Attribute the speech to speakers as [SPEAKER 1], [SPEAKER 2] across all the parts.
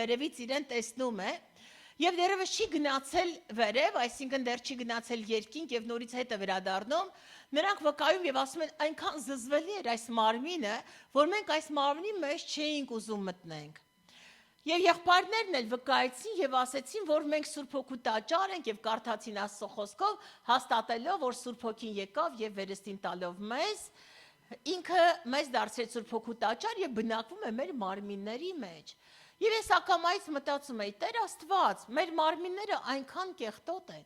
[SPEAKER 1] վերևից իրեն տեսնում է եւ դերևս չի գնացել վերև, այսինքն դեռ չի գնացել երկինք եւ նորից հետ է վերադառնում, նրանք վկայում եւ ասում են այնքան զզվելի էր այս մարմինը, որ մենք այս մարմնի մեջ չէինք ուզում մտնենք։ Եվ եղբայրներն էլ վկայեցին եւ ասեցին, որ մենք Սուրբ Հոգու տաճար ենք եւ կարդացին Աստծո խոսքով, հաստատելով, որ Սուրբ Հոգին եկավ եւ վերստին տալով մեզ, ինքը մեզ դարձրեց Սուրբ Հոգու տաճար եւ բնակվում է մեր մարմինների մեջ։ Եվ ես ակամայից մտածում եի, Տեր Աստված, մեր մարմինները այնքան կեղտոտ են,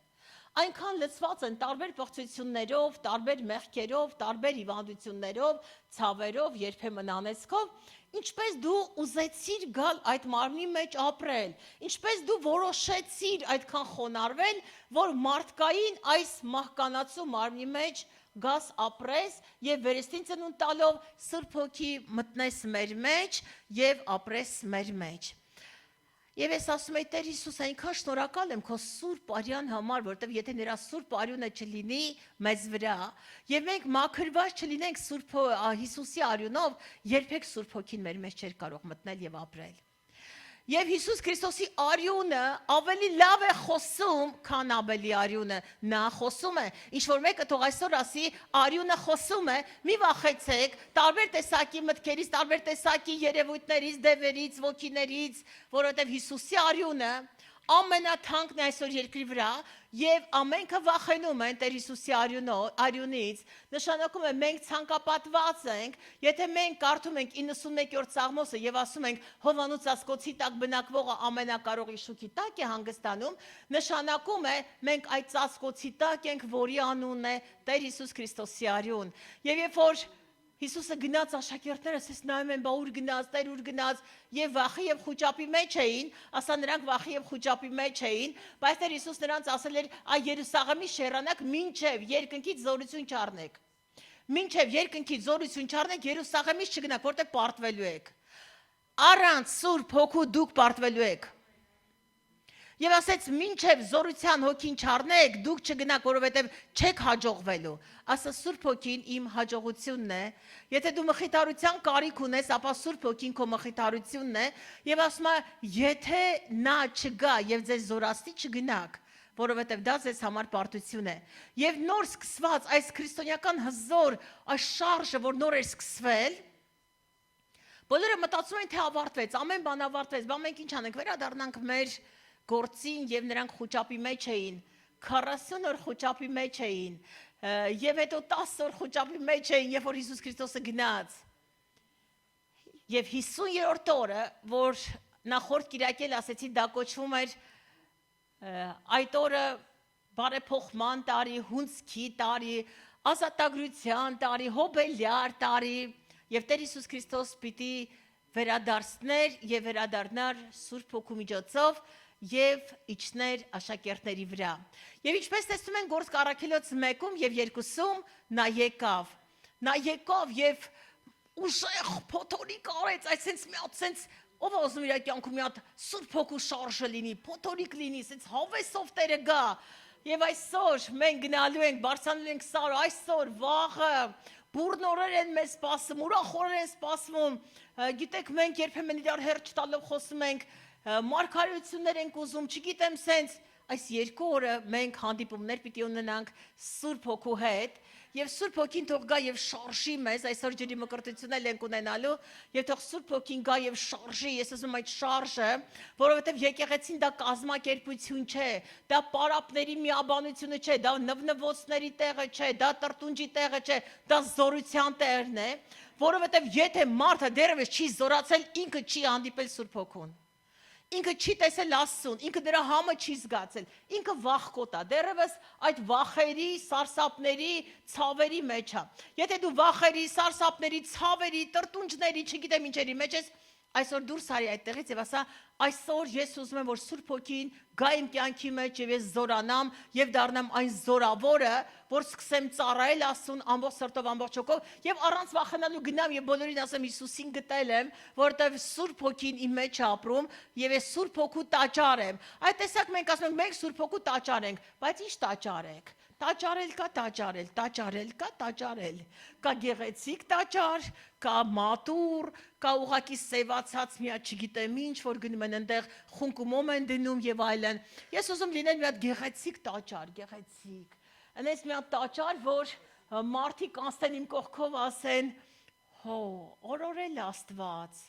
[SPEAKER 1] այնքան լցված են տարբեր պղծություններով, տարբեր մեղքերով, տարբեր հիվանդություններով, ցավերով, երբեմն անեծքով, ինչպես դու ուզեցիր գալ այդ մարմնի մեջ ապրել, ինչպես դու որոշեցիր այդքան խոնարհվել, որ մարդկային այս մահկանացու մարմնի մեջ գաս ապրես եւ վերստին ծնունդ տալով Սուրբ Հոգի մտնես մեր մեջ եւ ապրես մեր մեջ։ Եվ ես ասում եի, Տեր Հիսուս, այնքան շնորհակալ եմ քո Սուրբ արյան համար, որովհետև եթե նրա Սուրբ արյունը չլինի մեզ վրա, եւ մենք մաքրված չլինենք Սուրբ Հիսուսի արյունով, երբեք Սուրբ Հոգին մեր մեջ չէր կարող մտնել եւ ապրել։ Եվ Հիսուս Քրիստոսի արյունը ավելի լավ է խոսում, քան Աբելի արյունը, նա խոսում է, ինչ որ մեկը թող այսօր ասի, արյունը խոսում է, մի վախեցեք, տարբեր տեսակի մտքերից, տարբեր տեսակի երևույթներից, դևերից, ոգիներից, որովհետև Հիսուսի արյունը ամենաթանկն է այսօր երկրի վրա եւ ամենքը վախենում են Տեր Հիսուսի արյունից, նշանակում է մենք ցանկապատված ենք, եթե մենք կարդում ենք 91-րդ Սաղմոսը եւ ասում ենք Հովանոց ասկոցի տակ բնակվողը ամենակարողի շուքի տակ է հանգստանում, նշանակում է մենք այդ ծածկոցի տակ ենք, որի անունն է Տեր Հիսուս Քրիստոսի արյուն։ Եվ երբ որ Հիսուսը գնաց աշակերտները, ասես նայում են, բա ուր գնաց, Տեր ուր գնաց, եւ վախի եւ խուճապի մեջ էին, ասա նրանք վախի եւ խուճապի մեջ էին, բայց Տեր Հիսուս նրանց ասել էր, այ Երուսաղեմի շերանակ մինչեւ երկնքից զորություն չառնեք։ Մինչեւ երկնքից զորություն չառնեք, Երուսաղեմից չգնաք, որտեղ պարտվելու եք։ Առանց Սուրբ Հոգու դուք պարտվելու եք։ Եվ ասեց, մինչև զորության հոգին չառնեք, դուք չգնաք, որովհետև չեք հաջողվելու։ Ասա Սուրբ Հոգին իմ հաջողությունն է։ Եթե դու մխիթարության կարիք ունես, ապա Սուրբ Հոգին քո մխիթարությունն է, եւ ասում է, եթե նա չգա եւ ձեզ զորացնի, չգնաք, որովհետև դա ձեզ համար պարտություն է։ Եվ նոր սկսված այս քրիստոնեական հզոր, այս շարժը, որ նոր էր սկսվել, բոլորը մտածում են, թե ավարտվեց, ամեն բան ավարտվեց, բա մենք ինչ անենք, վերադառնանք մեր գործին եւ նրանք խոճապի մեջ էին 40 օր խոճապի մեջ էին եւ հետո 10 օր խոճապի մեջ էին երբ որ Հիսուս Քրիստոսը գնաց եւ 50-րդ օրը որ նախորդ կիրակել ասեցի դա կոչվում էր այդ օրը բարեփոխման տարի, հունձքի տարի, ազատագրության տարի, հոբելյար տարի եւ Տեր Հիսուս Քրիստոս պիտի վերադարձներ եւ վերադառնար Սուրբ Հոգու միջոցով եւ իջներ աշակերտների վրա։ Եվ ինչպես տեսնում են Գործք առաքելոց 1-ում եւ 2-ում նա եկավ եւ ուժեղ փոթորիկ արեց, այսպես մի հատ sense ով ուզում իր կյանքում մի հատ Սուրբ Հոգու շարժը լինի, փոթորիկ լինի, sense հավեսով Տերը գա։ Եվ այսօր մենք գնալու ենք, բարձրանալու ենք սար, այսօր վաղը բուրնորեր են մեզ սպասում, ուրախորեն են սպասվում։ Գիտեք, մենք երբեմն իրար հերթ տալով խոսում ենք մարգարեություններ ենք ուզում, չգիտեմ սենց, այս 2 օրը մենք հանդիպումներ պիտի ունենանք Սուրբ Հոգու հետ եւ Սուրբ Հոգին թող գա եւ շարժի մեզ, այսօր ջրի մկրտություններ ենք ունենալու եւ թող Սուրբ Հոգին գա եւ շարժի, ես ասում այդ շարժը, որովհետեւ եկեղեցին դա կազմակերպություն չէ, դա պարապների միաբանությունը չէ, դա նվնվոցների տեղը չէ, դա տրտունջի տեղը չէ, դա զորության տեղն է, որովհետեւ եթե մարդը դեռևս չի զորացել, ինքը չի հանդիպել Սուրբ Հոգուն։ Ինքը չի տեսել Աստծուն, ինքը դրա համը չի զգացել, ինքը վախկոտ է, դեռևս այդ վախերի, սարսափների, ցավերի մեջ է։ Եթե դու վախերի, սարսափների, ցավերի, տրտունջների, չգիտեմ ինչերի մեջ ես, այսօր դուրս արի այդտեղից եւ ասա, այսօր ես ուզում եմ որ Սուրբ Հոգին գա իմ կյանքի մեջ եւ ես զորանամ եւ դառնամ այն զորավորը, որ սկսեմ ծառայել Աստծուն ամբողջ սրտով, ամբողջ հոգով եւ առանց վախենալու գնամ եւ բոլորին ասեմ Հիսուսին գտել եմ, որովհետեւ Սուրբ Հոգին իմ մեջ է ապրում եւ ես Սուրբ Հոգու տաճար եմ։ Այդ տեսակ մենք ասում ենք մենք Սուրբ Հոգու տաճար ենք, բայց ի՞նչ տաճար եք։ Տաճարել կա, տաճարել կա, տաճարել։ Կա գեղեցիկ տաճար, կա մատուր, կա ուղակի սևացած միա չգիտեմ ինչ, որ գնում են այնտեղ խունկումում են դնում եւ այլն։ Ես ուզում լինել մի հատ գեղեցիկ տաճար, գեղեցիկ։ Այնպես մի հատ տաճար, որ մարդիկ անցնեն իմ կողքով ասեն, հո, օրորել Աստված։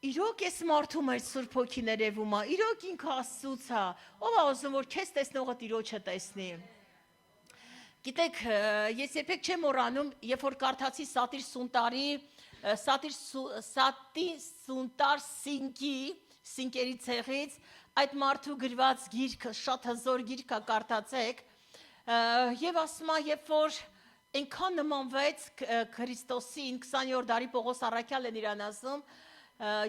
[SPEAKER 1] Իրոք ես մարդու մեջ Սուրբ Հոգին երևում է, իրոք ինքը Աստծուց է, ով է ուզում որ քեզ տեսնողը Տիրոջը տեսնի։ Գիտեք, ես երբեք չեմ մոռանում, երբ որ կարդացի Սատիր Սունտար Սինկերի ցեղից, այդ մարդու գրված գիրքը, շատ հզոր գիրք է, կարդացեք, եւ ասում է, երբ որ այնքան նմանվեց Քրիստոսին 20-րդ դարի Պողոս Առաքյալն իրան ասում,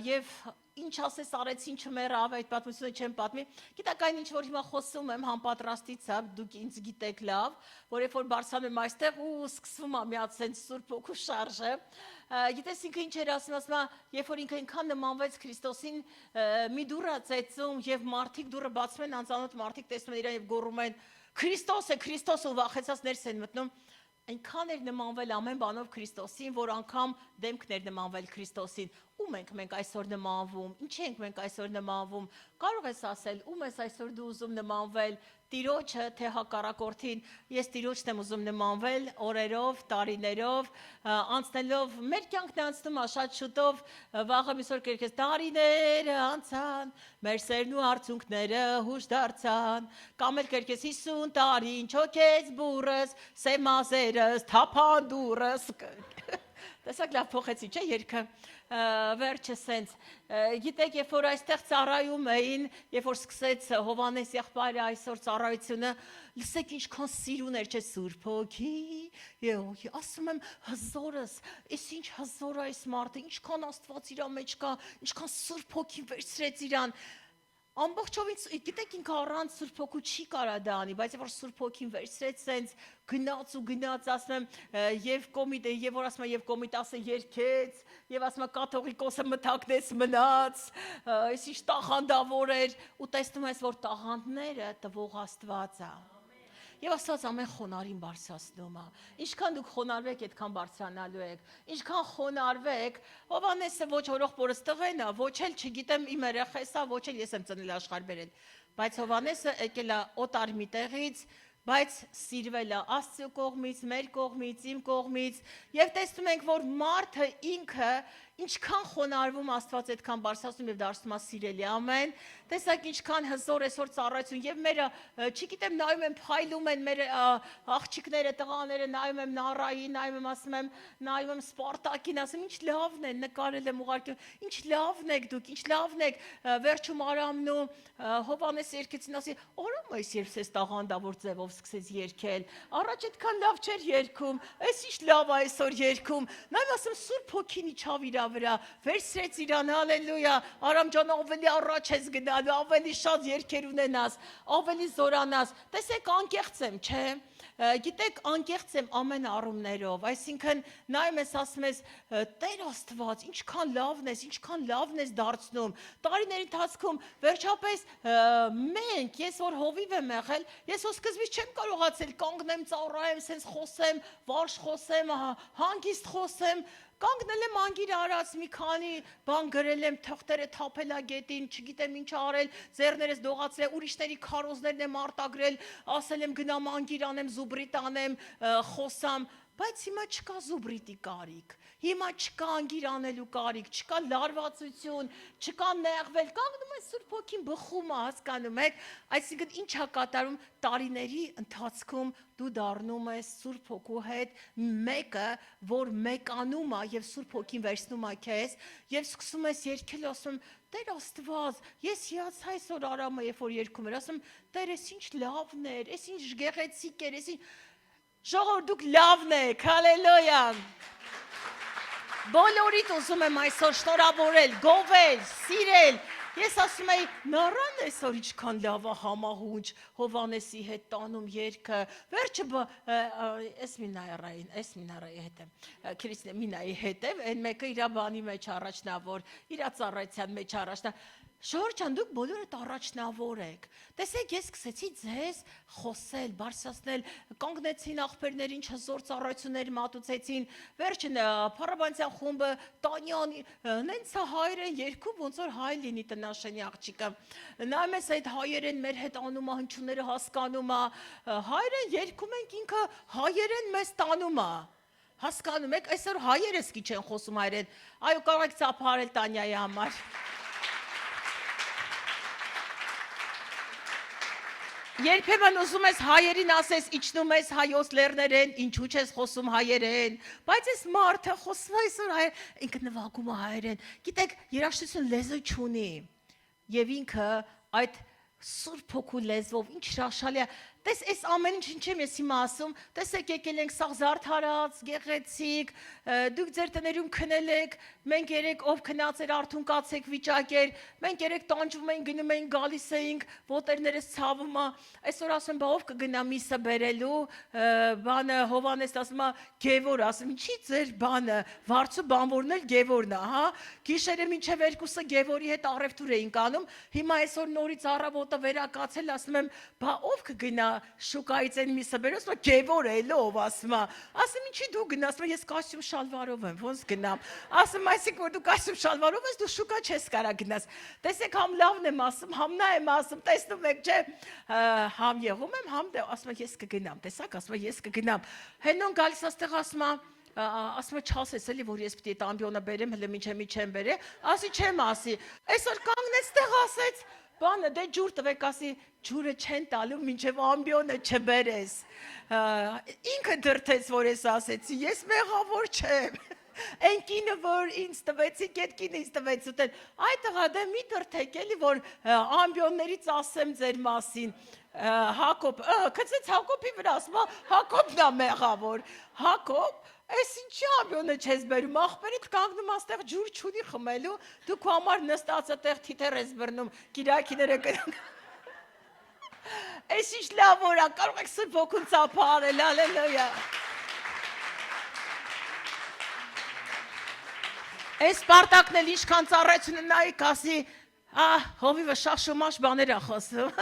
[SPEAKER 1] եւ ինչ ասես արեցին չմեռավ, այդ պատմությունը չեմ պատմի։ Գիտեք, այն ինչ որ հիմա խոսում եմ համապատրաստից, դուք ինձ գիտեք լավ, որ երբ որ բարձրանում եմ այստեղ ու սկսվում է մի հատ sense Սուրբ Հոգու շարժը, գիտես ինքը ինչ էր ասում, երբ որ ինքը այնքան նմանվեց Քրիստոսին, մի դուռ է ծեծում եւ մարդիկ դուռը բացում են, անծանոթ մարդիկ տեսնում են իրան եւ գոռում են Քրիստոս ու վախեցած ներս են մտնում։ Այնքան էր նմանվել ամեն բանով Քրիստոսին, որ անգամ դեմքն էր նմանվել Քրիստոսին։ Ում ենք մենք այսօր նմանվում, ինչի ենք մենք այսօր նմանվում, կարող ես ասել, ում ես այսօր դու ուզում նմանվել, Տիրոջը, թե հակառակորդին, ես Տիրոջն եմ ուզում նմանվել, օրերով, տարիներով, անցնելով, մեր կյանքն անցնում է շատ շուտով, վաղը միսօր կերքես, տարիները անցան, մեր սերն ու արցունքները հուշ դարձան, կամ էլ կերքես 50 տարին, չոքեց բուրս, սև մազերս, թափան դուրս, տեսակ լավ փոխեցի, չէ երգը, վերջը սենց, գիտեք, երբ որ այստեղ ծառայում էին, երբ որ սկսեց Հովանես եղբայրը այսօր ծառայությունը, լսեք ինչքան սիրուն էր, չէ, Սուրբ Հոգի, ասում եմ հզորս, այս ինչ հզոր է այս մարդը, ինչքան Աստված իր մեջ կա, ինչքան Սուրբ Հոգին վերցրեց իրան, ամբողջովին, գիտեք ինքը առանց Սուրբ Հոգու չի կարա դա անի, բայց որ Սուրբ Հոգին վերցրեց սենց գնաց, ասում եմ, եւ որ ասում եմ, եւ Կոմիտասը երգեց, եւ ասում եմ, կաթողիկոսը մթակնեց մնաց, այս ինչ տաղանդավոր էր, ու տեսնում ես, որ տաղանդները տվող Աստված է։ Եվ Աստված ամեն խոնարհին բարձրացնում է։ Ինչքան դուք խոնարհվեք, այդքան բարձրանալու եք։ Ինչքան խոնարհվեք, Հովանեսը ոչ օրող պորս տղեն է, ոչ էլ չգիտեմ իմ երեխես է, ոչ էլ ես եմ ծնել աշխարհ բերել։ Բայց Հովանեսը եկել է օտար մի տեղից, բայց սիրվել է Աստծո կողմից, մեր կողմից, իմ կողմից, եւ տեսնում ենք, որ մարդը ինքը ինչքան խոնարհվում Աստված այդքան բարձրացնում եւ դարձնում է սիրելի, ամեն։ Տեսակ ինչքան հզոր այսօր ծառայություն եւ մերը, չգիտեմ, նայում եմ, փայլում են մեր աղջիկները, տղաները, նայում եմ Նարային, նայում եմ Սպարտակին, ասում ինչ լավն է, նկարել եմ ուղարկել, ինչ լավն եք դուք, ինչ լավն եք, վերջում Արամն ու Հովանես երգեցին, ասի, Արամ այս երբս տաղանդավոր ձևով սկսեց երգել, առաջ այդքան լավ չէր երգում, այս ինչ լավ է այսօր երգում, նայում ասում Սուրբ Հոգին իջավ իր վրա, վերցրեց իրան, հալելույա, Արամ ջան, ավելի առաջ ես գնալու, ավելի շատ երգեր ունենաս, ավելի զորանաս, տեսեք անկեղծ եմ, չէ, գիտեք անկեղծ եմ ամեն առումներով, այսինքն նայում ես ասում ես Տեր Աստված, ինչքան լավն ես դարձնում, տարիների ընթացքում վերջապես մենք, ես որ հովիվ եմ եղել, ես որ սկզբից չեմ կարողացել կանգնեմ, ծառայեմ, սենց խոսեմ, վարժ խոսեմ, հանգիստ խոսեմ, կանգնել եմ անգիր արած, մի քանի բան գրել եմ, թղթերը թափել ա գետին, չգիտեմ ինչ արել, ձեռներս դողացել, ուրիշների քարոզներն եմ արտագրել, ասել եմ գնամ անգիր անեմ, զուբրիտ անեմ, խոսամ, բայց հիմա չկա զուբրիտի կարիք, հիմա չկա անգիր անելու կարիք, չկա լարվածություն, չկա նեղվել, կանգնում է Սուրբ Հոգին բխում է, հասկանում եք, այսինքն ինչ է կատարում տարիների ընթացքում դու դառնում ես Սուրբ Հոգու հետ մեկը, որ մեկանում է եւ Սուրբ Հոգին վերցնում է քեզ եւ սկսում ես երգել, ասում Տեր Աստված, ես հիացա այսօր Արամը, երբ որ երգում էր, ասում Տեր, ես ինչ լավն էր, ես ինչ գեղեցիկ էր, ես ինչ Ժողովուրդ դուք լավն եք, հալելույա։ Բոլորիդ ուզում եմ այսօր շնորհավորել, գովել, սիրել։ Ես ասում եի, Նարան այսօր ինչքան լավ է համահունչ, Հովանեսի հետ տանում երգը։ Վերջը էս Մինարայի հետ եմ, Քրիստինայի հետ եմ, այն մեկը իր բանի մեջ առաջնավոր, իր ծառայության մեջ առաջնա։ Շորժան դուք բոլորդ առաջնավոր եք։ Տեսեք, ես սկսեցի ձեզ խոսել, բարձրացնել, կանգնեցին աղբերներ, ինչ հզոր ծառայություններ մատուցեցին։ Վերջին Փարավանցյան խումբը Տանյան, նենց հայերեն երկում ոնց որ հայ լինի տնաշենի աղջիկը։ Նայում ես այդ հայերեն մեր հետ անում է, հնչյունները հասկանում է։ Հայերեն երկում ենք, ինքը հայերեն մեզ տանում է։ Հասկանում եք, այսօր հայերս քիչ են խոսում հայերեն։ Այո, կարող եք ծափարել Տանյայի համար։ Երբեմն ուզում ես հայերին ասես, իջնում ես հայոց լեռներեն, ինչու չես խոսում հայերեն, բայց այս մարդը խոսում է այսօր հայերեն, ինքը նվագում է հայերեն, գիտեք, երաժշտություն լեզու չունի, և ինքը այդ Սուրբ Հոգու լեզվով, ինչ հրաշալի է, տես այս ամեն ինչ եմ ես հիմա ասում, տեսեք եկել ենք սաղ զարդարած, գեղեցիկ, դուք ձեր տներում քնել եք, մենք երեք ով քնած էր արթուն կաց եք վիճակեր, մենք երեք տանջվում էինք, գնում էինք, գալիս էինք, ոտերներս ցավում է, այսօր ասում բա ով կգնա միսը բերելու, բանը Հովանես ասում է Գևոր, ասում ինչի ձեր բանը, վարձու բանվորն էլ Գևորն է, հա, գիշերը մինչև 2-ը Գևորի հետ առևտուր էինք անում, հիմա այսօր նորից առավոտը վերակացել, ասում եմ, բա ով կգնա շուկայից են միսը բերում, ասում Գևոր էլով, ասում ինչի դու գնաս, ասում ես կոստյում շալվարով եմ, ոնց գնամ, ասում այսինքն որ դու կոստյում շալվարով ես, դու շուկա չես կարա գնաս, տեսեք համ լավն եմ ասում, համ նա եմ ասում, տեսնում եք չէ, համ եղում եմ, համ ասում ես կգնամ, տեսակ, ասում ես կգնամ, հենոն գալիս աստեղ ասում չասես էլի, որ ես պիտի այդ ամբիոնը բերեմ, հլը միջեմ բերեմ, ասի չեմ ասի, այսօր կանգնեց տեղ ասեց, բանը դե ջուր տվեք, ասի ջուրը չեն տալու, մինչև ամբիոնը չբերես, ինքը դրթեց, որ ես ասեցի, ես մեղավոր չեմ, այն կինը, որ ինձ տվեցիք, այդ կինը ինձ տվեց ուտել, այդ տղա դե մի դրթեք էլի, որ ամբիոններից ասեմ ձեր մասին, Հակոբ, կծեց Հակոբի վրա, ասում Հակոբն է մեղավոր, Հակոբ, այս ինչի ամբիոնը չես բերում, աղբերիդ կանգնում աստեղ ջուր չունի խմելու, դու քո համար նստած այդտեղ թիթեռ ես բռնում, կիրակիները կրնք, այս ինչ լավ որ է, կարող եք Սուրբ Հոգուն ծափարել, հալելույա։ Այս Սպարտակն էլ ինչքան ծառայությունը նայեք, ասի, հովիվը շաշումաշ բաներ է խոսում,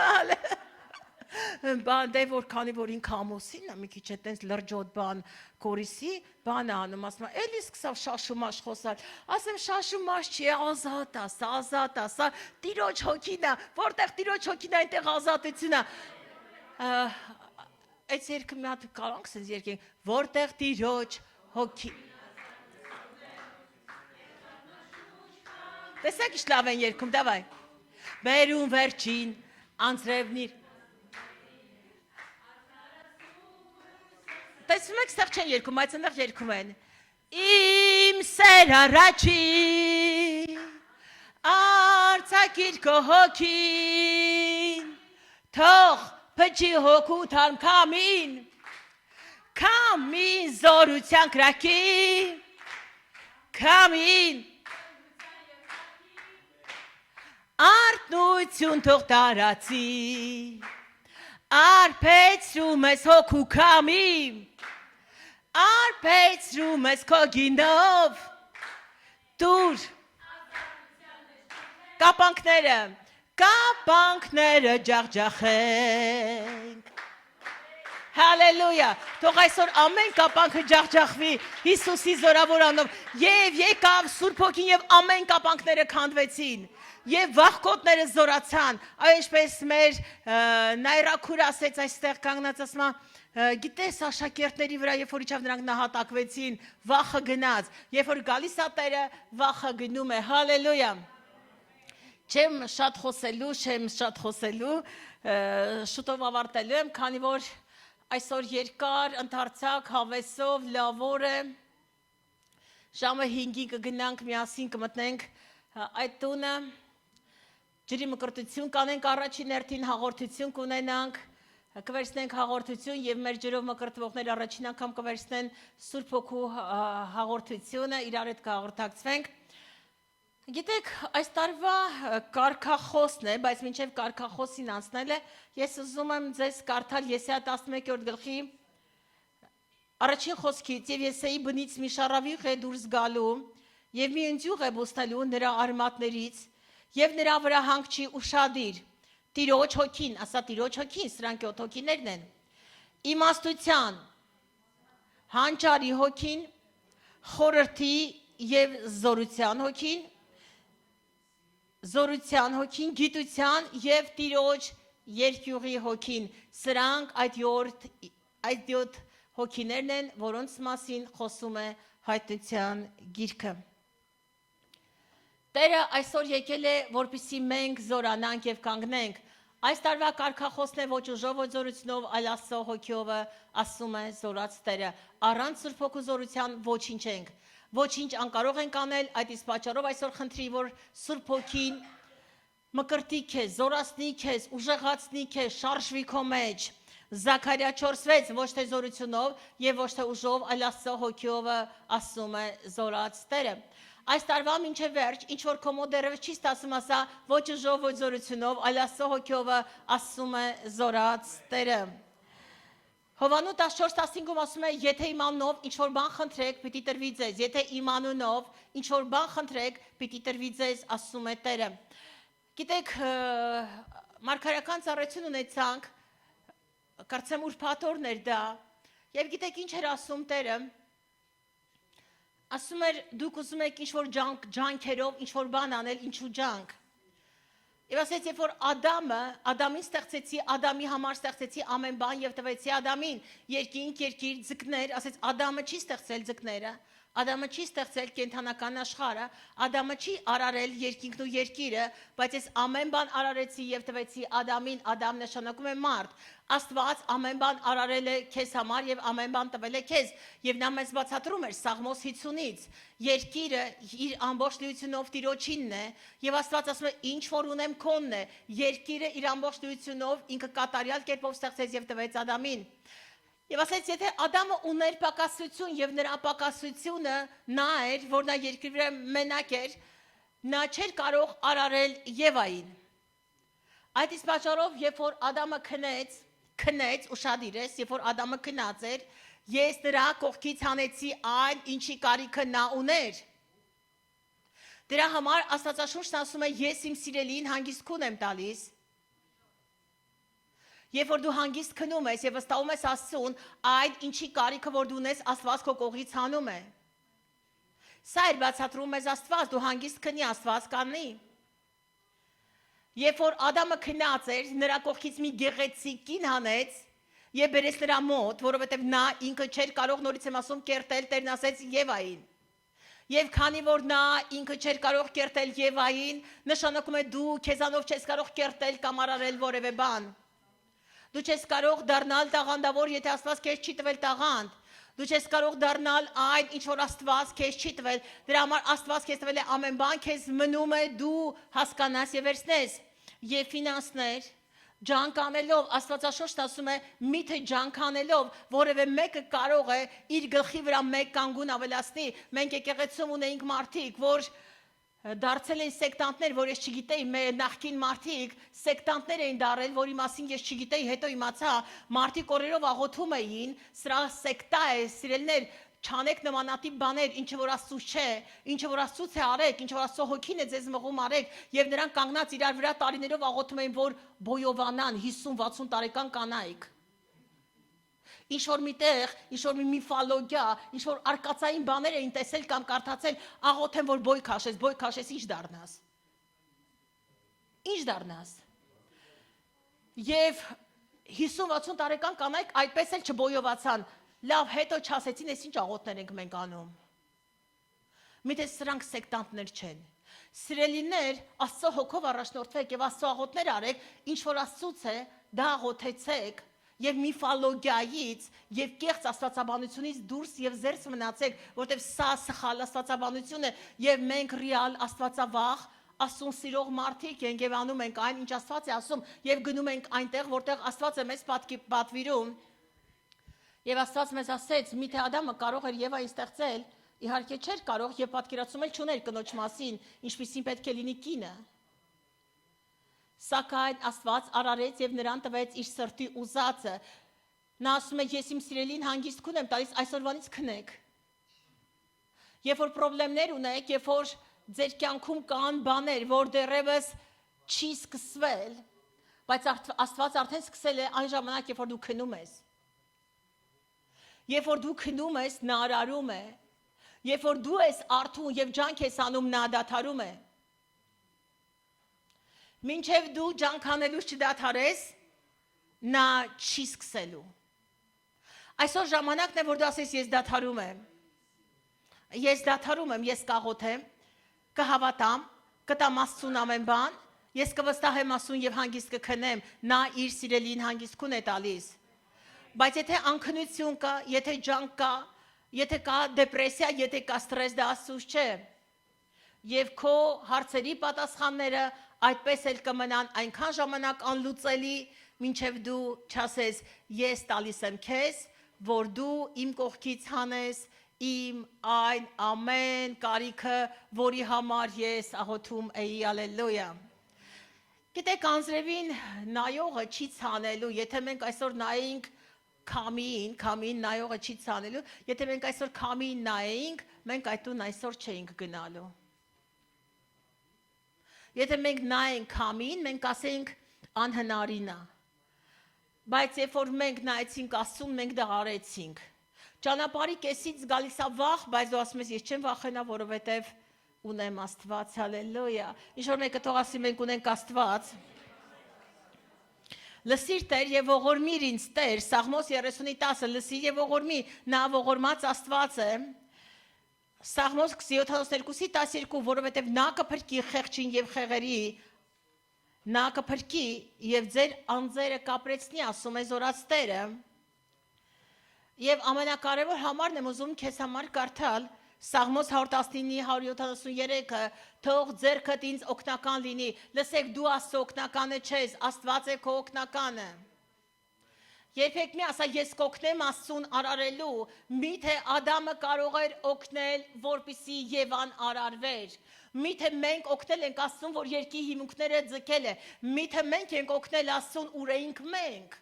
[SPEAKER 1] բան դե որ քանի որ ինքը ամուսին է մի քիչ այտենց լրջոտ բան կորիսի բան անում ասում էլի սկսավ շաշումաշ խոսալ ասեմ շաշումաշ չի ազատ ասա տիրոջ հոգին է որտեղ տիրոջ հոգին է այնտեղ ազատություն է այս երգը մի հատ կարանք սենց երգենք որտեղ տիրոջ հոգին տեսեք ինչ լավ են երգում դավայ բերում վերջին անձրևնիր տեսնում եք ստեղ չեն երկում, այդ ընդեղ երկում են իմ սեր առաջի արցակիր քո հոգին թող փչի հոգու թարմ քամին զորության կրակի քամին արտնություն թող տարածի արփեցրում ես հոգու քամին Արփեցրում ես քո գինով դուր կապանքները ջախջախենք Հալելույա թող այսօր ամեն կապանքը ջախջախվի Հիսուսի զորավոր անով եւ եկավ Սուրբ Հոգին եւ ամեն կապանքները քանդվեցին եւ վախկոտները զորացան այ ինչպես մեր Նայրաքուր ասեց այստեղ կանգնած ասма գիտես աշակերտների վրա երբ որ իջավ նրանք նահատակվեցին վախը գնաց երբ որ գալիս է Տերը վախը գնում է հալելույա չեմ շատ խոսելու շուտով ավարտելու եմ քանի որ այսօր երկար ընդարձակ հավեսով լավ օր է ժամը 5-ին կգնանք միասին կմտնենք այդ տունը ջրի մկրտություն կանենք առաջին հերթին հաղորդություն կունենանք կվերցնենք հաղորդություն եւ մեր ջրով մկրտվողները առաջին անգամ կվերցնեն Սուրբ Հոգու հաղորդությունը իրար հետ կհաղորդակցվենք Գիտեք այս տարվա կարգախոսն է բայց մինչեւ կարգախոսին անցնել է ես ուզում եմ ձեզ կարդալ Եսայա 11-րդ գլխի առաջին խոսքից եւ Եսեի բնից մի շարավիղ է դուրս գալու եւ մի ընձյուղ է բուսնելու նրա արմատներից Եվ նրա վրա հանգչի ուշադիր, տիրոջ հոգին, ասա տիրոջ հոգին, սրանք 7 հոգիներն են, իմաստության, հանճարի հոգին, խորհրդի և զորության հոգին, գիտության և տիրոջ երկյուղի հոգին, սրանք այդ 7 հոգիներն են, որոնց մասին խոսում է հայտնության գիրքը։ Տերը այսօր եկել է, որպեսզի մենք զորանանք և կանգնենք։ Այս տարվա կարգախոսն է ոչ ուժով, ոչ զորությունով, այլ Աստծո հոգիով, ասում է զորած Տերը։ Առանց Սուրբ Հոգու զորության ոչինչ ենք, ոչինչ անկարող ենք անել, այդ իսկ պատճառով այսօր խնդրի, որ Սուրբ Հոգին մկրտի քեզ, զորացնի քեզ, ուժեղացնի քեզ, շարժվի քո մեջ։ Զաքարիա 4:6 ոչ թե զորությունով և ոչ թե ուժով, այլ Աստծո հոգիով, ասում է զորած Տերը։ Այս տարվա մինչև վերջ, ինչ որ քո մոտ դեռևս չի ստացվում, ասա ոչ ուժով, ոչ զորությունով, այլ Աստծո հոգիով, ասում է զորած Տերը։ Հովանու 14:15-ում ասում է, եթե իմ անունով ինչ որ բան խնդրեք, պիտի տրվի ձեզ, եթե իմ անունով ինչ որ բան խնդրեք, պիտի տրվի ձեզ, ասում է Տերը։ Գիտեք, մարգարեական ծառայություն ունեցանք, կարծեմ ուրբաթ օրն էր դա, եւ գիտեք ինչ էր ասում Տերը։ Ասում էր դուք ուզում եք ինչ որ ջանքերով ինչ որ բան անել, ինչու ջանք։ Եվ ասեց, երբ որ Ադամին ստեղծեցի, Ադամի համար ստեղծեցի ամեն բան եւ տվեցի Ադամին երկինք, երկիր, ձկներ, ասեց Ադամը չի ստեղծել ձկները, Ադամը չի ստեղծել կենդանական աշխարհը, Ադամը չի արարել երկինքն ու երկիրը, բայց ես ամեն բան արարեցի եւ տվեցի Ադամին, Ադամ նշանակում է մարդ։ Աստված ամեն բան արարել է քեզ համար եւ ամեն բան տվել է քեզ եւ նա մեզ բացատրում էր Սաղմոս 50-ից երկիրը իր ամբողջ լիությունով Տիրոջինն է եւ Աստված ասում է ինչ որ ունեմ քոնն է երկիրը իր ամբողջ լիությունով ինքը կատարյալ կերպով ստեղծեց եւ տվեց Ադամին եւ ասեց եթե Ադամը ուներ պակասություն եւ նրա պակասությունը նա էր որ նա երկրի վրա մենակ էր նա չէր կարող արարել Եվային այդ իսկ պատճառով երբ որ Ադամը քնեց ուշադիր ես, երբ որ Ադամը քնած էր, ես նրա կողքից հանեցի այն, ինչի կարիքը նա ուներ։ Դրա համար Աստվածաշունչն ասում է, ես իմ սիրելին հանգիստ քուն եմ տալիս։ Երբ որ դու հանգիստ քնում ես եւ վստահում ես Աստծուն, այն, ինչի կարիքը որ դու ունես, Աստված քո կողքից հանում է։ Սա էր բացատրում մեզ Աստված, դու հանգիստ քնի, Աստված կանի։ Երբ որ Ադամը քնած էր, նրա կողքից մի գեղեցիկ կին հանեց եւ բերեց նրա մոտ, որովհետեւ նա ինքը չէր կարող նորից եմ ասում կերտել, Տերն ասեց Եվային։ Եվ քանի որ նա ինքը չէր կարող կերտել Եվային, նշանակում է դու քեզանով չես կարող կերտել կամ արարել որևէ բան։ Դու չես կարող դառնալ տաղանդավոր, եթե Աստված քեզ չի տվել տաղանդ։ Դու չես կարող դառնալ այն, ինչ որ Աստված քեզ չի տվել։ Դրա համար Աստված քեզ տվել է ամեն բան, քեզ մնում է դու հասկանաս եւ վերցնես։ Եվ ֆինանսներ, ջանք անելով, Աստվածաշունչն ասում է, միթե ջանք անելով, որևէ մեկը կարող է իր գլխի վրա մեկ կանգուն ավելացնի։ Մենք եկեղեցում ունեինք մարդիկ, որ դարձել են սեկտանտներ, որ ես չգիտեի, մեր նախկին մարդիկ սեկտանտներ էին դարել, որի մասին ես չգիտեի, հետո իմացա, մարդիկ օրերով աղոթում էին, սրա սեկտա է, սիրելներ, չանեք նմանատիպ բաներ, ինչը որ Աստծուց չէ, ինչը որ Աստծուց է արեք, ինչը որ Աստծո հոգին է ձեզ մղում արեք, եւ նրանք կանգնած իրար վրա տարիներով աղոթում էին, որ բոյովանան 50-60 տարեկան կանայք։ Ինչ որ միտեղ, ինչ որ մի միֆոլոգիա, ինչ որ արկածային բաներ էին տեսել կամ կարդացել, աղոթեն որ բոյ քաշես, ինչ դառնաս։ Ինչ դառնաս։ Եվ 50-60 տարեկան կանայք այդպես էլ չբոյովացան։ Լավ, հետո չասեցին, ես ինչ աղոթներ ենք մենք անում։ Միթե սրանք սեկտանտներ չեն։ Սիրելիներ, Աստծո հոգով առաջնորդվեք եւ Աստծո աղոթներ արեք, ինչ որ Աստծուց է, դա աղոթեցեք եւ միֆոլոգիայից եւ կեղծ աստվածաբանությունից դուրս եւ զերծ մնացեք, որտեւ սա սխալ աստվածաբանություն է եւ մենք ռեալ աստվածավախ Աստծուն սիրող մարդիկ ենք եւ անում ենք այն, ինչ Աստված է ասում եւ գնում ենք այնտեղ, որտեղ Աստված է մեզ պատվիրում։ Եվ Աստված մեզ ասեց, միթե Ադամը կարող էր Եվային ստեղծել, իհարկե չէր կարող եւ պատկերացում էլ չուներ կնոջ մասին, ինչպիսին պետք է լինի կինը։ Սակայն Աստված արարեց եւ նրան տվեց իր սրտի ուզածը։ Նա ասում է, ես իմ սիրելին հանգիստ քուն եմ տալիս, այսօրվանից քնեք։ Երբ որ խնդիրներ ունեք, երբ որ ձեր կյանքում կան բաներ, որ դեռևս չի սկսվել, բայց Աստված արդեն սկսել է այն ժամանակ, երբ որ դու քնում ես։ Երբ որ դու քնում ես, նա արարում է։ Երբ որ դու ես արթուն եւ ջանք ես անում, նա դադարում է։ Մինչև դու ջանք անելուց չդադարես, նա չի սկսելու։ Այսօր ժամանակն է, որ դու ասես ես դադարում եմ։ Ես դադարում եմ, ես կաղոթեմ, կհավատամ, կտամ Աստծուն ամեն բան, ես կվստահեմ Աստծուն եւ հանգիստ կքնեմ, նա իր սիրելին հանգիստքուն է տալիս։ Բայց եթե անքնություն կա, եթե ջանք կա, եթե կա դեպրեսիա, եթե կա ստրես, դա Աստծուց չէ։ Եվ քո հարցերի պատասխանները այդպես էլ կմնան այնքան ժամանակ անլուծելի, մինչև դու չասես ես տալիս եմ քեզ, որ դու իմ կողքից հանես իմ այն ամեն կարիքը, որի համար ես աղոթում էի, ալելույա։ Գիտեք, անձրևին նայողը չի ցանելու, եթե մենք այսօր նայենք քամին նայողը չի ցանելու, եթե մենք այսօր քամին նայենք, մենք այդ տուն այսօր չէինք գնալու։ Եթե մենք նայենք քամին, մենք ասենք անհնարին է։ Բայց երբ որ մենք նայեցինք Աստծուն, մենք դա արեցինք։ Ճանապարհի կեսից գալիս է վախ, բայց դու ասում ես ես չեմ վախենա, որովհետև ունեմ Աստված, հալելույա։ Ինչ որ մեկը թող ասի մենք ունենք Աստված։ Լսիր Տեր եւ ողորմիր ինձ Տեր, Սաղմոս 30:10, լսիր եւ ողորմիր, նա ողորմած Աստված է։ Սաղմոս 72:12, որովհետև նա կփրկի խեղճին եւ խեղերի, նա կփրկի եւ ձեր անձերը կապրեցնի, ասում է Զորաց Տերը։ Եվ ամենակարևոր համարն եմ ուզում քեզ համար կարդալ Սաղմոս 119:173-ը, թող ձեռքդ ինձ օգնական լինի։ Լսեք, դու Աստծո օգնականը չես, Աստված է քո օգնականը։ Երբեք մի ասա ես կօգնեմ Աստծուն արարելու, միթե Ադամը կարող էր օգնել, որպեսզի Եվան արարվեր։ Միթե մենք օգնել ենք Աստծուն, որ երկրի հիմունքները ձգել է։ Միթե մենք ենք օգնել Աստծուն, ուր էինք մենք։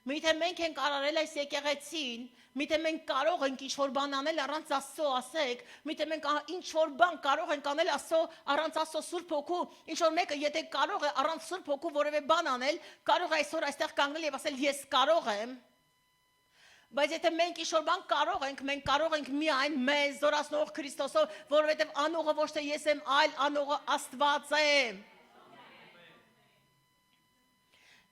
[SPEAKER 1] Միթե մենք ենք արարել այս եկեղեցին, միթե մենք կարող ենք ինչ-որ բան անել առանց Աստծո ասեք, միթե մենք ինչ-որ բան կարող ենք անել Աստծո առանց Աստծո Սուրբ Հոգու, ինչ-որ մեկը եթե կարող է առանց Սուրբ Հոգու որևէ բան անել, կարող է այսօր այստեղ կանգնել եւ ասել ես կարող եմ։ Բայց եթե մենք ինչ-որ բան կարող ենք, մենք կարող ենք միայն մեզ զորացնող Քրիստոսով, որովհետեւ անողը ոչ թե ես եմ, այլ անողը Աստված է։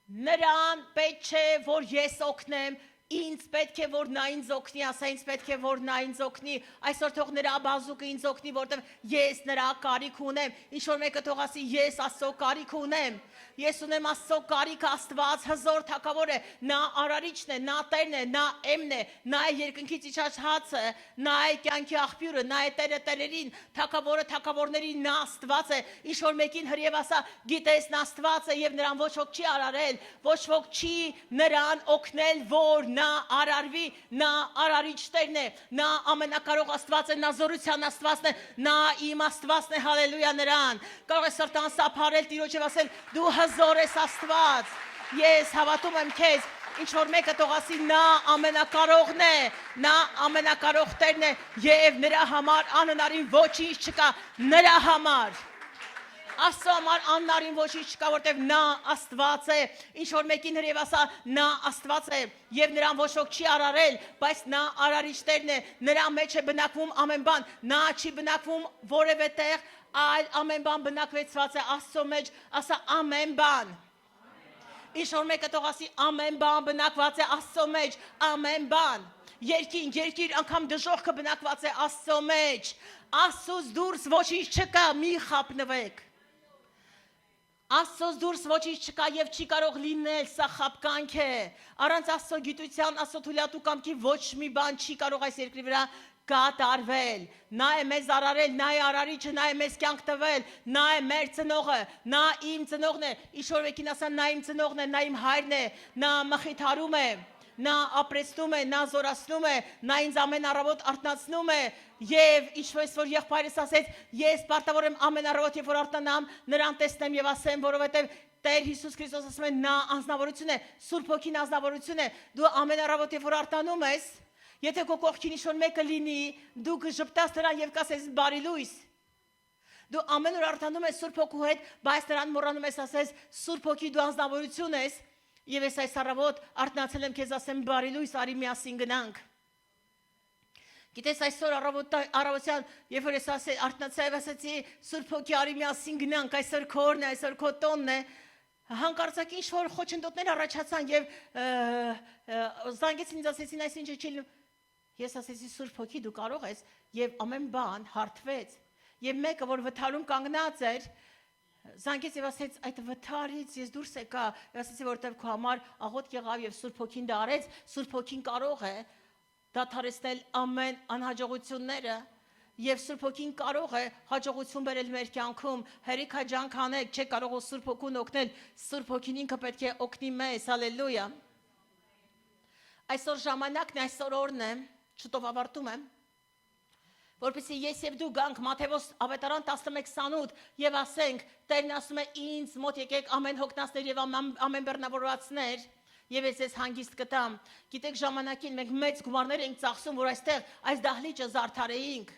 [SPEAKER 1] Նրան պետք չէ, որ ես օգնեմ, ինձ պետք է, որ նա ինձ օգնի, ասա ինձ պետք է, որ նա ինձ օգնի, այսօր թող նրա բազուկը ինձ օգնի, որտեղ ես նրա կարիք ունեմ, ինչ-որ մեկը թող ասի ես Աստծո կարիք ունեմ, ես ունեմ Աստծո կարիքը, Աստված հզոր թագավոր է, նա արարիչն է, նա Տերն է, նա Էմն է, նա է երկնքից իջած հացը, նա է կյանքի աղբյուրը, նա է Տերը տերերին, թագավորը թագավորներին, նա Աստված է, ինչ-որ մեկին հրև ասա, գիտես նա Աստված է եւ նրան ոչ ոք չի արարել, ոչ ոք չի նրան օգնել, որ նա արարվի, նա արարիչ Տերն է, նա ամենակարող Աստված է, նա զորության Աստվածն է, նա իմ Աստվածն է, հալելույա նրան։ Կարող է սրտան սափարել Տիրոջ եւ ասել դու հզոր ես Աստված։ Ես հավատում եմ քեզ, ինչ որ մեկը թող ասի նա ամենակարողն է, նա ամենակարող Տերն է եւ նրա համար անհնարին ոչինչ չկա, նրա համար Աստծո համար աննարին ոչինչ չկա, որտեղ նա Աստված է, ինչ որ մեկին հրև ասա, նա Աստված է, եւ նրան ոչ ոք չի արարել, բայց նա արարիչ Տերն է, նրա մեջ է բնակվում ամեն բան, նա չի բնակվում որևէ տեղ, այլ ամեն բան բնակվեցված է Աստծո մեջ, ասա ամեն բան։ Ինչ որ մեկը թող ասի ամեն բան բնակված է Աստծո մեջ, ամեն բան։ Երկիր անգամ դժոխքը բնակված է Աստծո մեջ։ Աստծուց դուրս ոչինչ չկա, մի խաբնվեք։ Աստծոց դուրս ոչինչ չկա եւ չի կարող լինել, սա խաբկանք է։ Առանց Աստծո գիտության, Աստծո թույլատու կամքի ոչ մի բան չի կարող այս երկրի վրա կատարվել։ Նա է մեզ արարել, նա է արարիչը, նա է մեզ կյանք տվել, նա է մեր ծնողը, նա իմ ծնողն է։ Ինչ որ մեկին ասա նա իմ ծնողն է, նա իմ հայրն է, նա մխիթարում է, նա ապրեցնում է, նա զորացնում է, նա ինձ ամեն առավոտ արթնացնում է եւ ինչպես որ եղբայրս ասեց, ես պարտավոր եմ ամեն առավոտ երբ որ արթնանամ, նրան տեսնեմ եւ ասեմ, որովհետեւ Տեր Հիսուս Քրիստոս ասում է նա անձնավորություն է, Սուրբ Հոգին անձնավորություն է, դու ամեն առավոտ երբ որ արթնանում ես, Եթե քո կողքին ինչ-որ մեկը լինի, դու կժպտաս նրան եւ կասես բարի լույս։ Դու ամեն օր արտանում ես Սուրբ Հոգու հետ, բայց նրան մոռանում ես ասես Սուրբ Հոգի դու անձնավորություն ես, եւ ես այս առավոտ արթնացել եմ քեզ ասեմ բարի լույս, արի միասին գնանք։ Գիտես այսօր առավոտյան, երբ որ ես արթնացա եւ ասացի Սուրբ Հոգի արի միասին գնանք, այսօր քո օրն է, այսօր քո տոնն է, հանկարծակի ինչ-որ խոչընդոտներ առաջացան եւ զանգեցին ինձ ասեցին այսինչ չի լինում։ Ես ասեցի Սուրբ Հոգի դու կարող ես եւ ամեն բան հարթվեց։ Եվ մեկը որ վթարում կանգնած էր, զանգեց եւ ասեց այդ վթարից ես դուրս եկա, եւ ասեցի որտեվ քո համար աղոտ եղավ եւ Սուրբ Հոգին դա արեց, Սուրբ Հոգին կարող է դադարեցնել ամեն անհաջողությունները եւ Սուրբ Հոգին կարող է հաջողություն բերել մեր կյանքում։ Հերիք հաջանք անեք, չէ կարող է Սուրբ Հոգուն օգնել, Սուրբ Հոգին ինքը պետք է օգնի մեզ, հալելույա։ Այսօր ժամանակն է, այսօր օրն է, շուտով ավարտում եմ։ Որպեսզի ես եւ դու գանք Մատթեոս ավետարան 11:28 եւ ասենք Տերն ասում է ինձ մոտ եկեք ամեն հոգնածներ եւ ամեն բեռնավորվածներ եւ ես հանգիստ կտամ։ Գիտեք ժամանակին մենք մեծ գումարներ ենք ծախսում որ այստեղ այս դահլիճը զարդարեինք։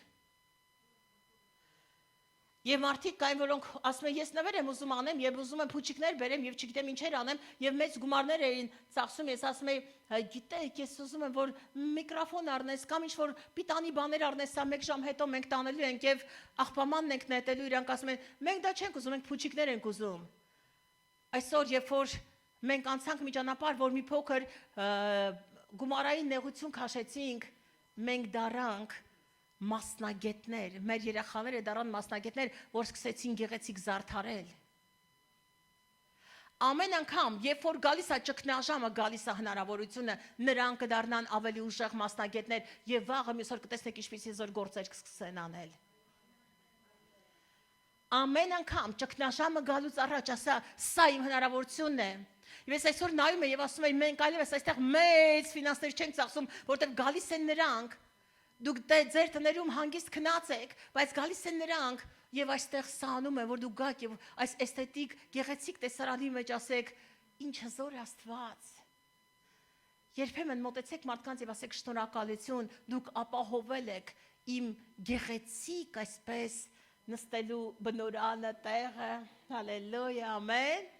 [SPEAKER 1] Եվ մարդիկ կային որոնք ասում են ես նվեր եմ ուզում անեմ եւ ուզում եմ փուչիկներ բերեմ եւ չգիտեմ ինչեր անեմ եւ մեծ գումարներ էին ծախսում ես ասում եի գիտեք ես ուզում եմ որ միկրոֆոն առնես կամ ինչ որ պիտանի բաներ առնես սա 1 ժամ հետո մենք տանելու ենք եւ աղբամանն ենք նետելու իրանք ասում են մենք դա չենք ուզում մենք փուչիկներ ենք ուզում այսօր երբ որ մենք անցանք միջանապար որ մի փոքր գումարային նեղություն քաշեցինք մենք դարանք մասնագետներ, մեր երեխաները դառան մասնագետներ, որ սկսեցին գեղեցիկ զարդարել։ Ամեն անգամ, երբ որ գալիս է ճգնաժամը, գալիս է հնարավորությունը, նրանք կդառնան ավելի ուժեղ մասնագետներ եւ վաղը մյուս օր կտեսնեք ինչպիսի զոր գործեր կսկսեն անել։ Ամեն անգամ ճգնաժամը գալուց առաջ ասա, սա իմ հնարավորությունն է։ Եվ ես այսօր նայում եմ եւ ասում եմ մենք այլևս այստեղ մեծ ֆինանսներ չենք ծախսում, որտեղ գալիս են նրանք Դուք ձեր տներում հանգիստ քնած եք, բայց գալիս են նրանք եւ այստեղ սանում են, որ դուք գաք եւ այս էսթետիկ գեղեցիկ տեսարանի մեջ ասեք, ինչ հզոր Աստված։ Երբեմն մոտեցեք մարդկանց եւ ասեք շնորհակալություն, դուք ապահովել եք իմ գեղեցիկ այսպես նստելու բնորանը տեղը, հալելույա, ամեն։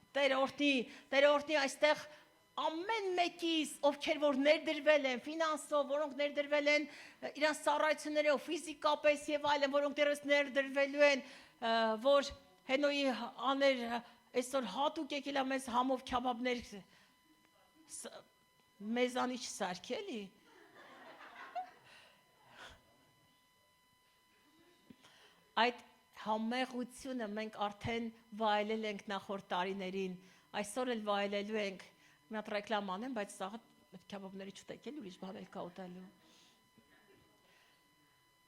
[SPEAKER 1] Տեր օրհնի այստեղ ամեն մեկից, ովքեր որ ներդրվել են ֆինանսով, որոնք ներդրվել են իրանց ծառայություններով, ֆիզիկապես եւ այլն, որոնք դեռս ներդրվելու են, որ հենոյի աներ այսօր հատուկ եկել է մեզ համով քյաբաբներ մեզանից սարքելի։ Այդ համեղությունը մենք արդեն վայելել ենք նախորդ տարիներին, այսօր էլ վայելելու ենք Մի հատ ռեկլամ անեմ, բայց սա քյաբաբների չուտեք էլ ուրիշ բան էլ կա ուտելու։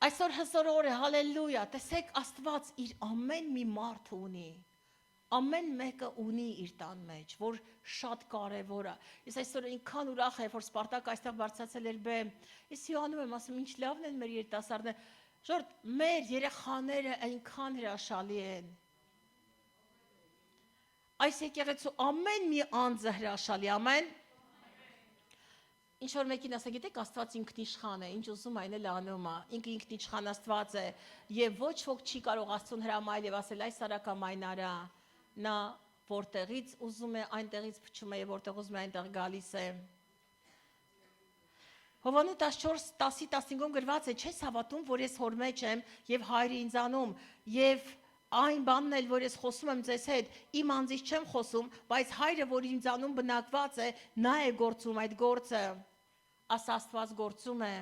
[SPEAKER 1] Այսօր հզոր օր է, հալելույա, տեսեք Աստված իր ամեն մի մարդ ունի, ամեն մեկը ունի իր տան մեջ, որ շատ կարևոր է։ Ես այսօր ինքան ուրախ եմ, որ Սպարտակը այստեղ բարձրացել էր բեմ։ Ես հիանում եմ, ասում ինչ լավն են մեր երիտասարդները։ Ժորդ, մեր երեխաները այնքան հրաշալի են։ Այս եկեղեցու ամեն մի անձը հրաշալի, ամեն։ Ինչ որ մեկին ասա, գիտեք, Աստված ինքնիշխան է, ինչ ուզում այն էլ անում է, ինքը ինքնիշխան Աստված է, եւ ոչ ոք չի կարող Աստծուն հրամայել եւ ասել այս արակամ այն արա, նա որտեղից ուզում է, այնտեղից փչում է եւ որտեղ ուզում է այնտեղ գալիս է։ Հովանու 14:10-15-ում գրված է, չես հավատում, որ ես հոր մեջ եմ եւ հայրը ինձանում եւ Այն բանն էլ, որ ես խոսում եմ ձեզ հետ, իմ անձից չեմ խոսում, բայց հայրը, որ ինձանում բնակված է, նա է գործում այդ գործը, ասա Աստված գործում է,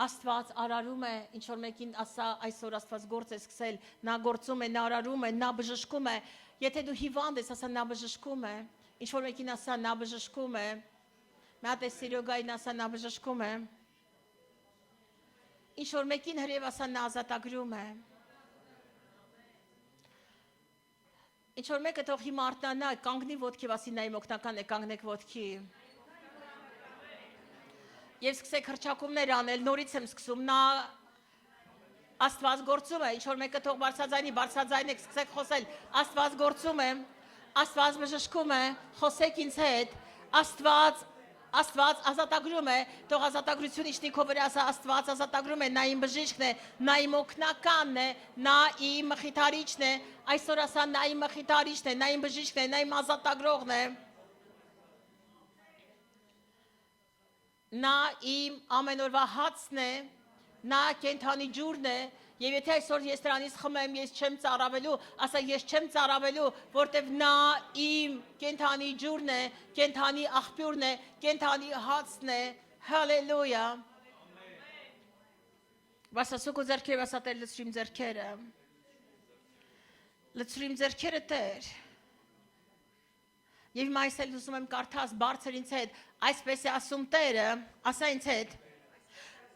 [SPEAKER 1] Աստված արարում է, ինչ որ մեկին ասա այսօր Աստված գործ է սկսել, նա գործում է, նա արարում է, նա բժշկում է, եթե դու հիվանդ ես, ասա նա բժշկում է, ինչ որ մեկին ասա նա բժշկում է, մի հատ է սիրոգային ասա նա բժշկում է, ինչ որ մեկին հրև ասա նա ազատագրում է, Ինչ որ մեկը թող հիմա արթնանա, կանգնի ոտքի, ասի նա իմ օգնական է, կանգնեք ոտքի։ Եվ սկսեք հռչակումներ անել, նորից եմ սկսում, նա Աստված գործում է, ինչ որ մեկը թող բարձրաձայն եք, սկսեք խոսել, Աստված գործում է, Աստված բժշկում է, խոսեք ինձ հետ, Աստված Աստված ազատագրում է, թող ազատագրություն իջնի քո վրա, Աստված ազատագրում է, նա իմ բժիշկն է, նա իմ օգնականն է, նա իմ մխիթարիչն է, այսօր ասա նա իմ մխիթարիչն է, նա իմ բժիշկն է, նա իմ ազատագրողն է։ Նա իմ ամեն օրվա հացն է, նա կենդանի ջուրն է, եւ եթե այսօր ես դրանից խմեմ, ես չեմ ծարավելու, ասա ես չեմ ծարավելու, որտեվ նա իմ կենդանի ջուրն է, կենդանի աղբյուրն է, կենդանի հացն է, հալելույա։ Վասասու քո ձեռքերը, ասա Տեր լցրիմ ձեռքերը։ Լցրիմ ձեռքերը Տեր։ Եվ հիմա այս էլ ուզում եմ կարդաս բարձր ինձ հետ, այսպես է ասում Տերը, ասա ինձ հետ,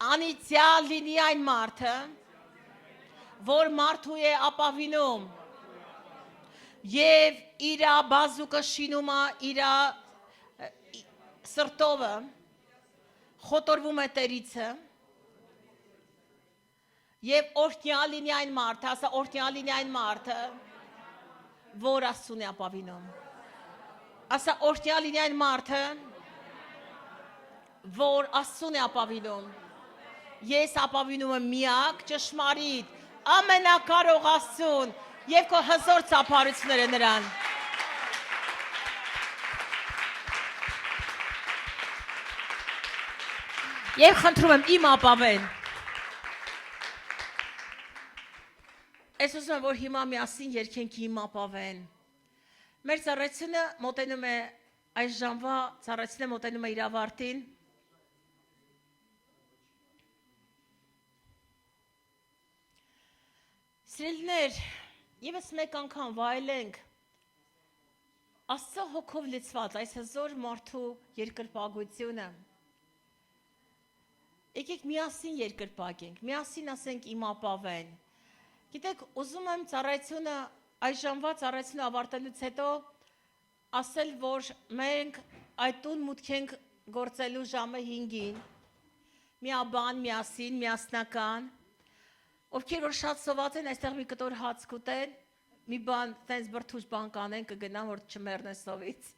[SPEAKER 1] անիծյալ լինի այն մարդը, որ մարդու է ապավինում և իրա բազուկը շինում է իրա սրտովը, խոտորվում է Տերիցը և օրհնյալ լինի այն մարդը, ասա օրհնյալ լինի այն մարդը, որ Աստծուն է ապավինում, ասա օրհնյալ լինի այն մարդը, որ Աստծուն է ապավինում, ես ապավինում եմ միակ ճշմարիտ ամենակարող Աստծուն և քո հզոր ծափարությունները նրան։ Եվ խնդրում եմ իմ ապավեն։ Ես ուզում եմ, որ հիմա միասին երգենք իմ ապավեն։ Մեր ծառայությունը մոտենում է այս ժամվա ծառայությունը մոտենում է իր ավարտին։ Սիրելիներ, ևս մեկ անգամ վայելենք Աստծո հոգով լցված այս հզոր մարդու երկրպագությունը։ Եկեք միասին երկրպագենք, միասին ասենք իմ ապավեն։ Գիտեք, ուզում եմ ծառայությունը, այս ժամվա ծառայությունը ավարտելուց հետո ասել, որ մենք այդ տուն մուտք ենք գործելու ժամը 5-ին, միաբան, միասին, միասնական, ովքեր որ շատ սոված են, այստեղ մի կտոր հաց կուտեն, մի բան, տենց բրդուճ բան կանեն, կգնան, որ չմեռնեն սովից,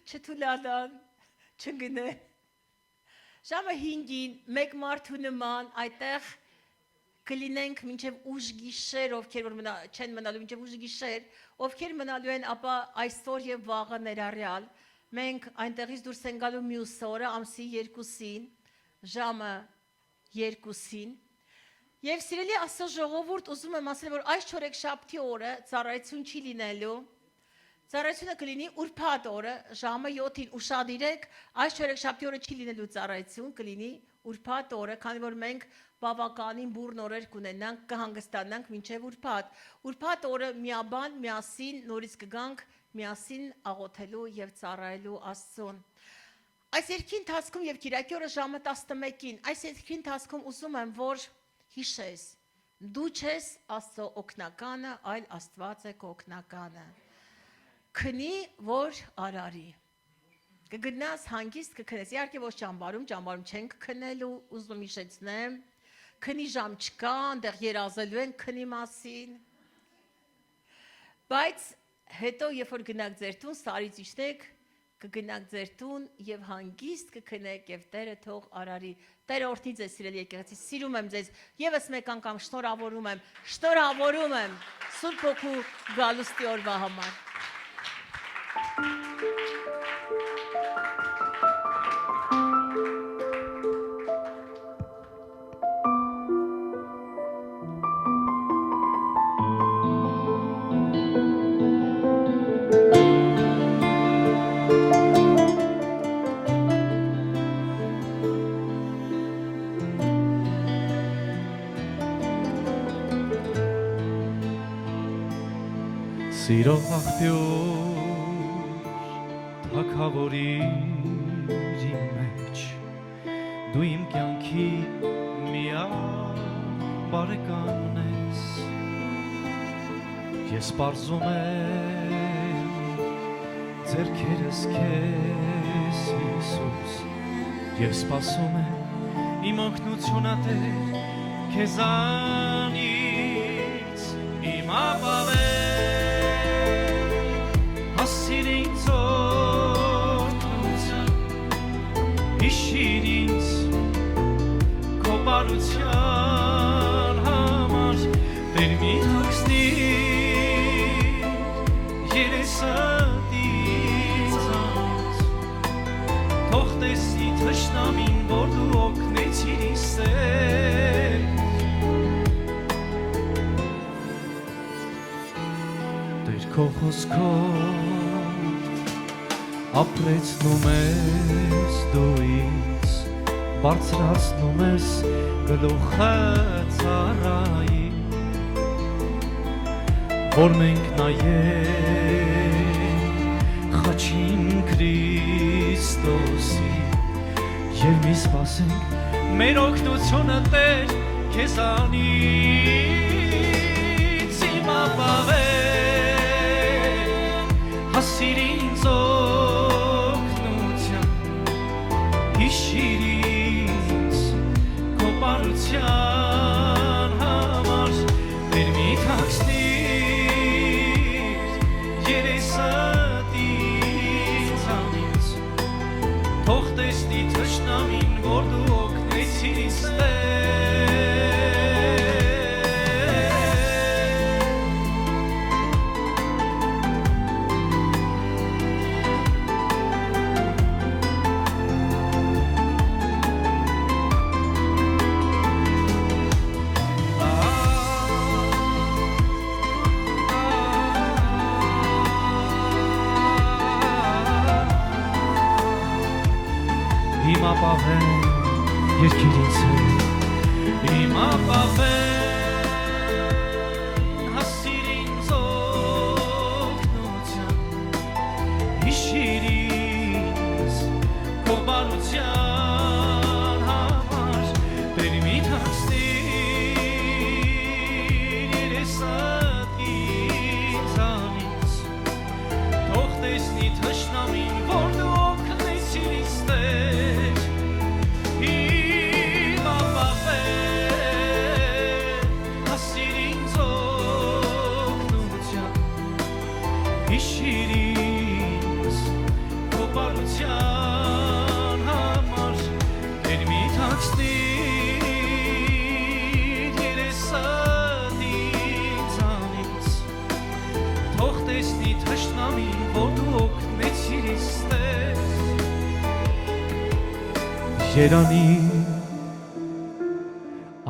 [SPEAKER 1] չթուլանան, չգնեն։ Ժամը 5-ին, մեկ մարդու նման, այդտեղ կլինենք մինչև ուժ գիշեր, ովքեր որ չեն մնալու մինչև ուժ գիշեր, ովքեր մնալու են ապա այսօր եւ վաղը ներառյալ, մենք այնտեղից դուրս ենք գալու մյուս օրը, ամսի 2-ին, ժամը 2-ին, եւ սիրելի Աստծո ժողովուրդ, ուզում եմ ասել, որ այս չորեքշաբթի օրը ծառայություն չի լինելու, ծառայությունը կլինի ուրբաթ օրը, ժամը 7-ին, ուշադիրեք, այս չորեքշաբթի օրը չի լինելու ծառայություն, կլինի ուրբաթ օրը, քանի որ մենք բավականին բուռն օրեր կունենանք, կհանգստանանք մինչև ուրբաթ։ Ուրբաթ օրը միաբան, միասին նորից կգանք, միասին աղոթելու եւ ծառայելու Աստծուն։ Այս երկի ընթացքում եւ Կիրակի օրը ժամը 11-ին, այս երկի ընթացքում ուզում եմ, որ հիշես, դու չես Աստծո օգնականը, այլ Աստված է քո օգնականը։ Քնի, որ արարի։ Կգնաս հանգիստ կքնես, իհարկե ոչ ճամբարում չենք քնելու, ուզում հիշեցնեմ, քնի ժամ չկա, այնտեղ երազելու են քնի մասին։ Բայց հետո երբ որ գնաք ձեր տուն, սարից իջնեք, կգնաք ձեր տուն եւ հանգիստ կքնեք եւ Տերը թող արարի։ Տերը օրհնի ձեզ սիրելի եկեղեցի, սիրում եմ ձեզ, եւս մեկ անգամ շնորհավորում եմ Սուրբ Հոգու գալուստի օրվա համար։
[SPEAKER 2] Սիրո աղբյուր թագավորիր իմ մեջ, դու իմ կյանքի միակ բարեկամն ես, ես պարզում եմ ձեռքերս քեզ Հիսուս, ես սպասում եմ իմ օգնությունը Տեր քեզանից իմ ապավեն Հասիր ինձ օրհնություն Տեր քո խոսքով ապրեցնում ես դու ինձ բարձրացնում ես գլուխը ծառայի որ մենք նայենք խաչին Քրիստոսի եւ մի սպասենք մեր օգնությունը Տեր քեզանից իմ ապավեն հասիր ինձ օգնության հիշիր ինձ քո բարության համար Տեր մի թաքցնիր երեսդ ինձանից թող տեսնի թշնամին որ դու օգնեցիր ինձ Իմ ապավեն երկիր ինձ Իմ ապավեն հասիր ինձ օգնության հիշիր ինձ քո բարության համար Տեր մի թաքցնիր երեսդ ինձանից թող տեսնի թշնամին որ դու օգնեցիր ինձ Հիշիր ինձ քո բարության համար Տեր մի թաքցնիր երեսդ ինձանից թող տեսնի թշնամին որ դու օգնեցիր ինձ Երանի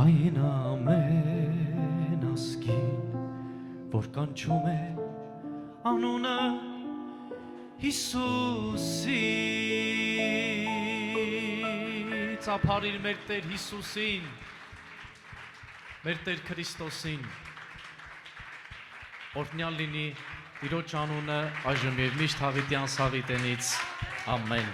[SPEAKER 2] այն ամեն ազգին որ կանչում է անունը Հիսուսի Ծափարիր մեր Տեր Հիսուսին մեր Տեր Քրիստոսին օրհնյալ լինի Իրոջ անունը այժմ եւ միշտ հավիտյան Սավիտենից ամեն